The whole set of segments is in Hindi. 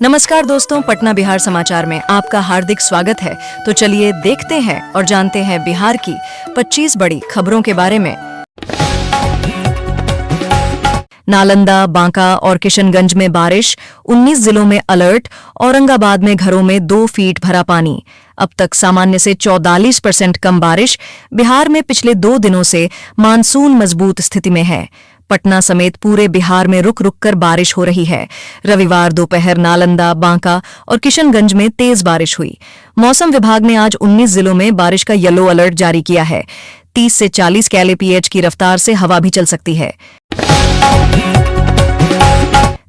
नमस्कार दोस्तों, पटना बिहार समाचार में आपका हार्दिक स्वागत है। तो चलिए देखते हैं और जानते हैं बिहार की 25 बड़ी खबरों के बारे में। नालंदा, बांका और किशनगंज में बारिश, 19 जिलों में अलर्ट। औरंगाबाद में घरों में 2 फीट भरा पानी। अब तक सामान्य से 44% कम बारिश। बिहार में पिछले 2 दिनों से मानसून मजबूत स्थिति में है। पटना समेत पूरे बिहार में रुक रुक कर बारिश हो रही है। रविवार दोपहर नालंदा, बांका और किशनगंज में तेज बारिश हुई। मौसम विभाग ने आज 19 जिलों में बारिश का येलो अलर्ट जारी किया है। 30 से 40 kph की रफ्तार से हवा भी चल सकती है।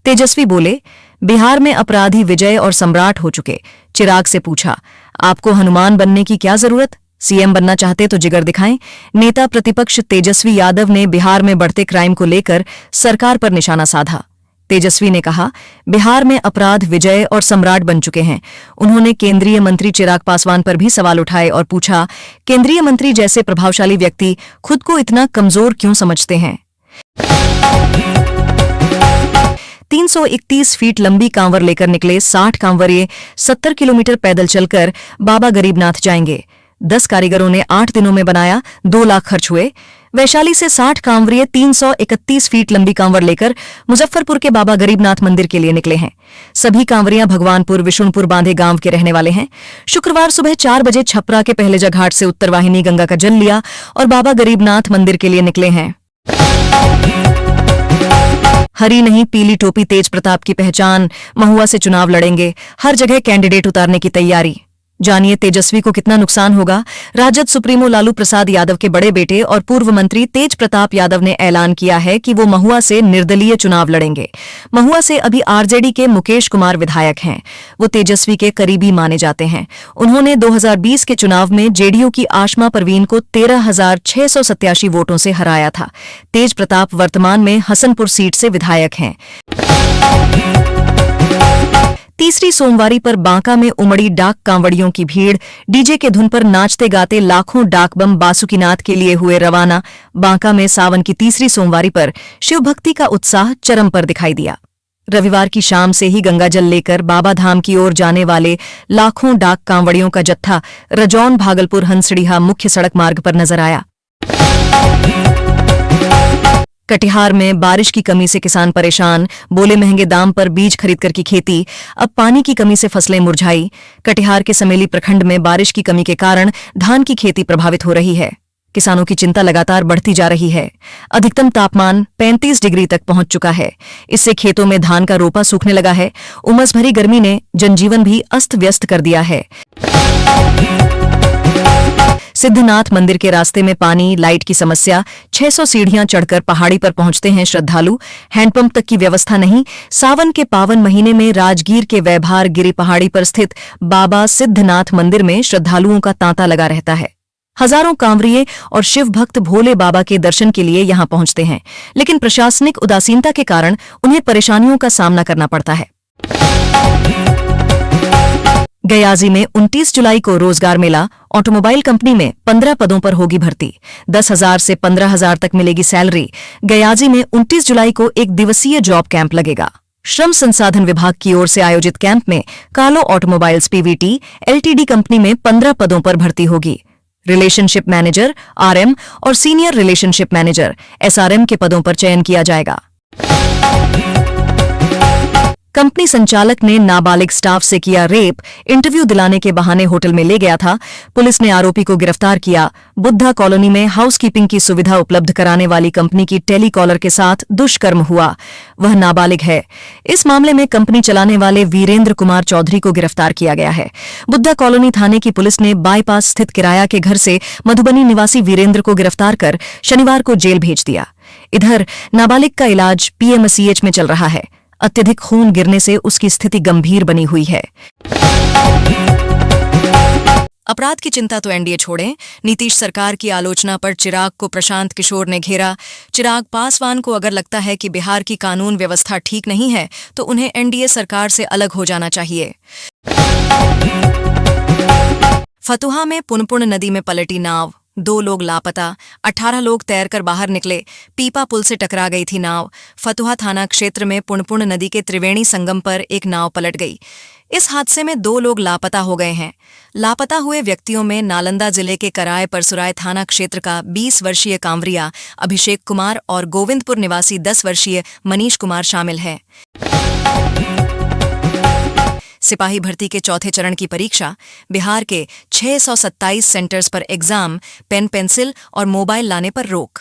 तेजस्वी बोले, बिहार में अपराधी विजय और सम्राट हो चुके। चिराग से पूछा, आपको हनुमान बनने की क्या जरूरत? सीएम बनना चाहते तो जिगर दिखाएं। नेता प्रतिपक्ष तेजस्वी यादव ने बिहार में बढ़ते क्राइम को लेकर सरकार पर निशाना साधा। तेजस्वी ने कहा, बिहार में अपराध विजय और सम्राट बन चुके हैं। उन्होंने केंद्रीय मंत्री चिराग पासवान पर भी सवाल उठाए और पूछा, केंद्रीय मंत्री जैसे प्रभावशाली व्यक्ति खुद को इतना कमजोर क्यों समझते हैं? 331 फीट लंबी कांवर लेकर निकले 60 कांवरिये 70 किलोमीटर पैदल चलकर बाबा गरीबनाथ जाएंगे। 10 कारीगरों ने 8 दिनों में बनाया, 2 लाख खर्च हुए। वैशाली से 60 कांवरिये 331 फीट लंबी कांवर लेकर मुजफ्फरपुर के बाबा गरीबनाथ मंदिर के लिए निकले हैं। सभी कांवरियां भगवानपुर, विशुनपुर बांधे गांव के रहने वाले हैं। शुक्रवार सुबह 4 बजे छपरा के पहलेजा घाट से उत्तरवाहिनी गंगा का जल लिया और बाबा गरीबनाथ मंदिर के लिए निकले हैं। हरी नहीं पीली टोपी तेज प्रताप की पहचान, महुआ से चुनाव लड़ेंगे, हर जगह कैंडिडेट उतारने की तैयारी। जानिए तेजस्वी को कितना नुकसान होगा। राजद सुप्रीमो लालू प्रसाद यादव के बड़े बेटे और पूर्व मंत्री तेज प्रताप यादव ने ऐलान किया है कि वो महुआ से निर्दलीय चुनाव लड़ेंगे। महुआ से अभी आरजेडी के मुकेश कुमार विधायक हैं। वो तेजस्वी के करीबी माने जाते हैं। उन्होंने 2020 के चुनाव में जेडीयू की आशमा परवीन को 13,687 वोटों से हराया था। तेज प्रताप वर्तमान में हसनपुर सीट से विधायक हैं। तीसरी सोमवारी पर बांका में उमड़ी डाक कांवड़ियों की भीड़। डीजे के धुन पर नाचते गाते लाखों डाक बम बासुकीनाथ के लिए हुए रवाना। बांका में सावन की तीसरी सोमवारी पर शिव भक्ति का उत्साह चरम पर दिखाई दिया। रविवार की शाम से ही गंगाजल लेकर बाबा धाम की ओर जाने वाले लाखों डाक कांवड़ियों का जत्था रजौन भागलपुर हंसड़ीहा मुख्य सड़क मार्ग पर नजर आया। कटिहार में बारिश की कमी से किसान परेशान, बोले महंगे दाम पर बीज खरीदकर की खेती। अब पानी की कमी से फसलें मुरझाई। कटिहार के समेली प्रखंड में बारिश की कमी के कारण धान की खेती प्रभावित हो रही है। किसानों की चिंता लगातार बढ़ती जा रही है। अधिकतम तापमान 35 डिग्री तक पहुंच चुका है। इससे खेतों में धान का रोपा सूखने लगा है। उमस भरी गर्मी ने जनजीवन भी अस्त व्यस्त कर दिया है। सिद्धनाथ मंदिर के रास्ते में पानी, लाइट की समस्या। 600 सीढ़ियां चढ़कर पहाड़ी पर पहुंचते हैं श्रद्धालु। हैंडपंप तक की व्यवस्था नहीं। सावन के पावन महीने में राजगीर के वैभार गिरी पहाड़ी पर स्थित बाबा सिद्धनाथ मंदिर में श्रद्धालुओं का तांता लगा रहता है। हजारों कांवरिये और शिव भक्त भोले बाबा के दर्शन के लिए यहां पहुंचते हैं, लेकिन प्रशासनिक उदासीनता के कारण उन्हें परेशानियों का सामना करना पड़ता है। गयाजी में 29 जुलाई को रोजगार मेला। ऑटोमोबाइल कंपनी में 15 पदों पर होगी भर्ती। 10,000 से 15,000 तक मिलेगी सैलरी। गयाजी में 29 जुलाई को एक दिवसीय जॉब कैंप लगेगा। श्रम संसाधन विभाग की ओर से आयोजित कैंप में कालो ऑटोमोबाइल्स पीवीटी एलटीडी कंपनी में 15 पदों पर भर्ती होगी। रिलेशनशिप मैनेजर आरएम और सीनियर रिलेशनशिप मैनेजर एसआरएम के पदों पर चयन किया जाएगा। कंपनी संचालक ने नाबालिग स्टाफ से किया रेप। इंटरव्यू दिलाने के बहाने होटल में ले गया था। पुलिस ने आरोपी को गिरफ्तार किया। बुद्धा कॉलोनी में हाउसकीपिंग की सुविधा उपलब्ध कराने वाली कंपनी की टेलीकॉलर के साथ दुष्कर्म हुआ। वह नाबालिग है। इस मामले में कंपनी चलाने वाले वीरेंद्र कुमार चौधरी को गिरफ्तार किया गया है। बुद्धा कॉलोनी थाने की पुलिस ने बाईपास स्थित किराया के घर से मधुबनी निवासी वीरेंद्र को गिरफ्तार कर शनिवार को जेल भेज दिया। इधर नाबालिग का इलाज पीएमसीएच में चल रहा है। अत्यधिक खून गिरने से उसकी स्थिति गंभीर बनी हुई है। अपराध की चिंता तो एनडीए छोड़ें। नीतीश सरकार की आलोचना पर चिराग को प्रशांत किशोर ने घेरा। चिराग पासवान को अगर लगता है कि बिहार की कानून व्यवस्था ठीक नहीं है तो उन्हें एनडीए सरकार से अलग हो जाना चाहिए। फतुहा में पुनपुन नदी में पलटी नाव, 2 लोग लापता, 18 लोग तैरकर बाहर निकले, पीपा पुल से टकरा गई थी नाव। फतुहा थाना क्षेत्र में पुनपुन नदी के त्रिवेणी संगम पर एक नाव पलट गई। इस हादसे में 2 लोग लापता हो गए हैं। लापता हुए व्यक्तियों में नालंदा जिले के कराय परसुराय थाना क्षेत्र का 20 वर्षीय कांवरिया अभिषेक कुमार और गोविंदपुर निवासी 10 वर्षीय मनीष कुमार शामिल हैं। सिपाही भर्ती के चौथे चरण की परीक्षा, बिहार के 627 सेंटर्स पर एग्जाम, पेन पेंसिल और मोबाइल लाने पर रोक।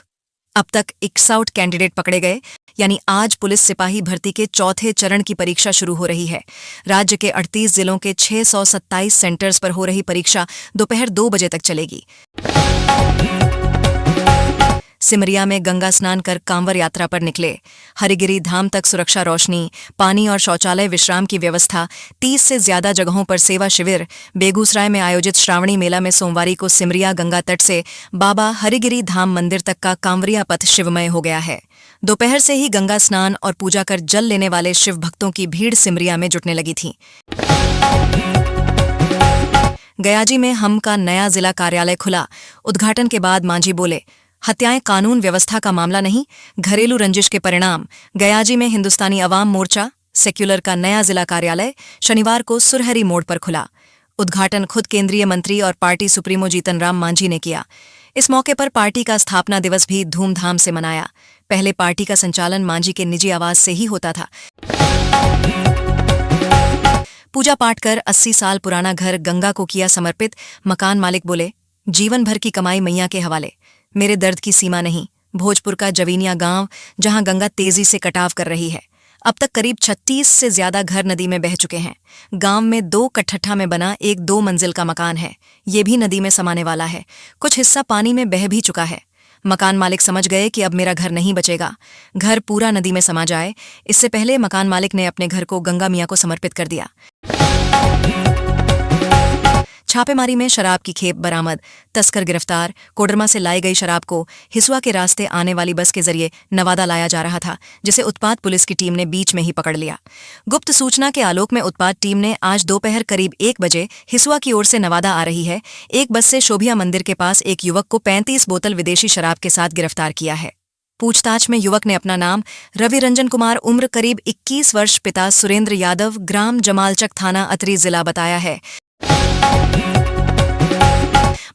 अब तक 61 कैंडिडेट पकड़े गए, यानी आज पुलिस सिपाही भर्ती के चौथे चरण की परीक्षा शुरू हो रही है। राज्य के 38 जिलों के 627 सेंटर्स पर हो रही परीक्षा दोपहर 2 बजे तक चलेगी। सिमरिया में गंगा स्नान कर कांवर यात्रा पर निकले। हरिगिरी धाम तक सुरक्षा रोशनी, पानी और शौचालय विश्राम की व्यवस्था, 30 से ज्यादा जगहों पर सेवा शिविर। बेगूसराय में आयोजित श्रावणी मेला में सोमवारी को सिमरिया गंगा तट से बाबा हरिगिरी धाम मंदिर तक का कांवरिया पथ शिवमय हो गया है। दोपहर से ही गंगा स्नान और पूजा कर जल लेने वाले शिव भक्तों की भीड़ सिमरिया में जुटने लगी थी। गयाजी में हम का नया जिला कार्यालय खुला। उद्घाटन के बाद मांझी बोले, हत्याएं कानून व्यवस्था का मामला नहीं, घरेलू रंजिश के परिणाम। गयाजी में हिंदुस्तानी अवाम मोर्चा सेक्युलर का नया जिला कार्यालय शनिवार को सुरहरी मोड़ पर खुला। उद्घाटन खुद केंद्रीय मंत्री और पार्टी सुप्रीमो जीतनराम मांझी ने किया। इस मौके पर पार्टी का स्थापना दिवस भी धूमधाम से मनाया। पहले पार्टी का संचालन मांझी के निजी आवास से ही होता था। पूजा पाठ कर 80 साल पुराना घर गंगा को किया समर्पित। मकान मालिक बोले, जीवन भर की कमाई मैया के हवाले। मेरे दर्द की सीमा नहीं। भोजपुर का जवीनिया गांव, जहां गंगा तेजी से कटाव कर रही है। अब तक करीब 36 से ज्यादा घर नदी में बह चुके हैं। गांव में 2 कठट्ठा में बना एक 2 मंजिल का मकान है, ये भी नदी में समाने वाला है। कुछ हिस्सा पानी में बह भी चुका है। मकान मालिक समझ गए कि अब मेरा घर नहीं बचेगा, घर पूरा नदी में समा जाए। इससे पहले मकान मालिक ने अपने घर को गंगा मियां को समर्पित कर दिया। छापेमारी में शराब की खेप बरामद, तस्कर गिरफ्तार। कोडरमा से लाई गई शराब को हिसुआ के रास्ते आने वाली बस के जरिए नवादा लाया जा रहा था, जिसे उत्पाद पुलिस की टीम ने बीच में ही पकड़ लिया। गुप्त सूचना के आलोक में उत्पाद टीम ने आज दोपहर करीब 1 बजे हिसुआ की ओर से नवादा आ रही है एक बस से शोभिया मंदिर के पास एक युवक को 35 बोतल विदेशी शराब के साथ गिरफ्तार किया है। पूछताछ में युवक ने अपना नाम रवि रंजन कुमार, उम्र करीब 21 वर्ष, पिता सुरेंद्र यादव, ग्राम जमालचक, थाना अतरी जिला बताया है।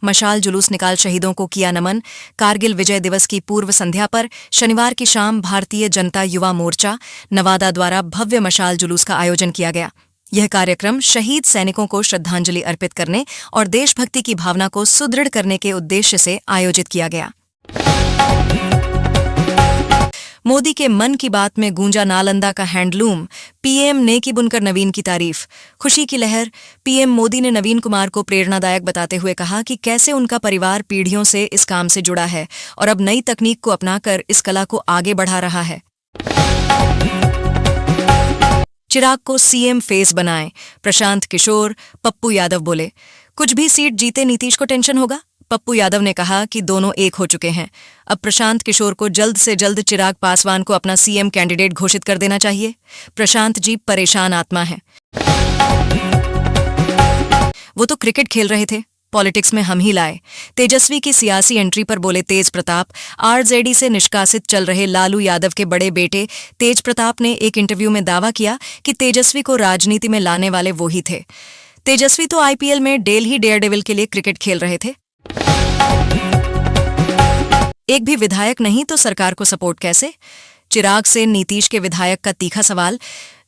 मशाल जुलूस निकाल शहीदों को किया नमन। कारगिल विजय दिवस की पूर्व संध्या पर शनिवार की शाम भारतीय जनता युवा मोर्चा नवादा द्वारा भव्य मशाल जुलूस का आयोजन किया गया। यह कार्यक्रम शहीद सैनिकों को श्रद्धांजलि अर्पित करने और देशभक्ति की भावना को सुदृढ़ करने के उद्देश्य से आयोजित किया गया। मोदी के मन की बात में गूंजा नालंदा का हैंडलूम। पीएम ने की बुनकर नवीन की तारीफ, खुशी की लहर। पीएम मोदी ने नवीन कुमार को प्रेरणादायक बताते हुए कहा कि कैसे उनका परिवार पीढ़ियों से इस काम से जुड़ा है और अब नई तकनीक को अपनाकर इस कला को आगे बढ़ा रहा है। चिराग को सीएम फेस बनाएं, प्रशांत किशोर। पप्पू यादव बोले, कुछ भी सीट जीते नीतीश को टेंशन होगा। पप्पू यादव ने कहा कि दोनों एक हो चुके हैं। अब प्रशांत किशोर को जल्द से जल्द चिराग पासवान को अपना सीएम कैंडिडेट घोषित कर देना चाहिए। प्रशांत जी परेशान आत्मा हैं। वो तो क्रिकेट खेल रहे थे, पॉलिटिक्स में हम ही लाए। तेजस्वी की सियासी एंट्री पर बोले तेज प्रताप। आरजेडी से निष्कासित चल रहे लालू यादव के बड़े बेटे तेज प्रताप ने एक इंटरव्यू में दावा किया कि तेजस्वी को राजनीति में लाने वाले वो ही थे। तेजस्वी तो आईपीएल में डेल्ही डेयरडेविल के लिए क्रिकेट खेल रहे थे। एक भी विधायक नहीं तो सरकार को सपोर्ट कैसे? चिराग से नीतीश के विधायक का तीखा सवाल।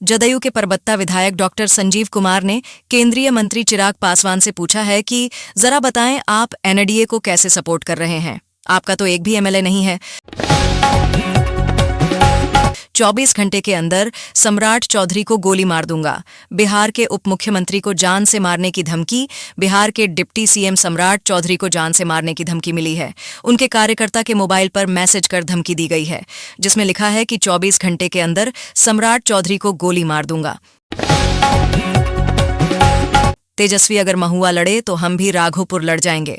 जदयू के परबत्ता विधायक डॉक्टर संजीव कुमार ने केंद्रीय मंत्री चिराग पासवान से पूछा है कि जरा बताएं आप एनडीए को कैसे सपोर्ट कर रहे हैं? आपका तो एक भी एमएलए नहीं है। 24 घंटे के अंदर सम्राट चौधरी को गोली मार दूंगा। बिहार के उप मुख्यमंत्री को जान से मारने की धमकी। बिहार के डिप्टी सीएम सम्राट चौधरी को जान से मारने की धमकी मिली है। उनके कार्यकर्ता के मोबाइल पर मैसेज कर धमकी दी गई है, जिसमें लिखा है कि 24 घंटे के अंदर सम्राट चौधरी को गोली मार दूंगा। तेजस्वी अगर महुआ लड़े तो हम भी राघोपुर लड़ जाएंगे।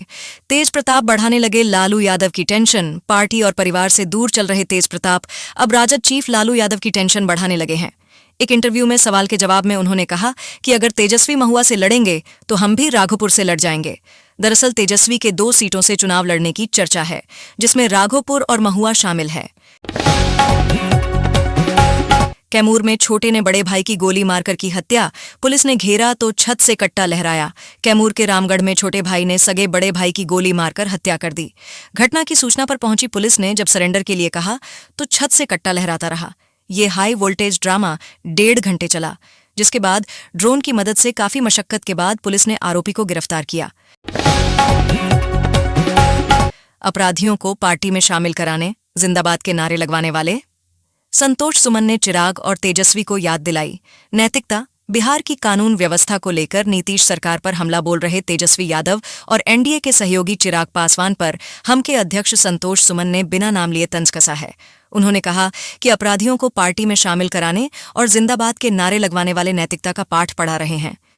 तेज प्रताप बढ़ाने लगे लालू यादव की टेंशन। पार्टी और परिवार से दूर चल रहे तेज प्रताप अब राजद चीफ लालू यादव की टेंशन बढ़ाने लगे हैं। एक इंटरव्यू में सवाल के जवाब में उन्होंने कहा कि अगर तेजस्वी महुआ से लड़ेंगे तो हम भी राघोपुर से लड़ जाएंगे। दरअसल तेजस्वी के 2 सीटों से चुनाव लड़ने की चर्चा है, जिसमें राघोपुर और महुआ शामिल है। कैमूर में छोटे ने बड़े भाई की गोली मारकर की हत्या, पुलिस ने घेरा तो छत से कट्टा लहराया। कैमूर के रामगढ़ में छोटे भाई ने सगे बड़े भाई की गोली मारकर हत्या कर दी। घटना की सूचना पर पहुंची पुलिस ने जब सरेंडर के लिए कहा तो छत से कट्टा लहराता रहा। ये हाई वोल्टेज ड्रामा 1.5 घंटे चला, जिसके बाद ड्रोन की मदद से काफी मशक्कत के बाद पुलिस ने आरोपी को गिरफ्तार किया। अपराधियों को पार्टी में शामिल कराने, जिंदाबाद के नारे लगवाने वाले संतोष सुमन ने चिराग और तेजस्वी को याद दिलाई नैतिकता। बिहार की कानून व्यवस्था को लेकर नीतीश सरकार पर हमला बोल रहे तेजस्वी यादव और एनडीए के सहयोगी चिराग पासवान पर हम के अध्यक्ष संतोष सुमन ने बिना नाम लिए तंज कसा है। उन्होंने कहा कि अपराधियों को पार्टी में शामिल कराने और जिंदाबाद के नारे लगवाने वाले नैतिकता का पाठ पढ़ा रहे हैं।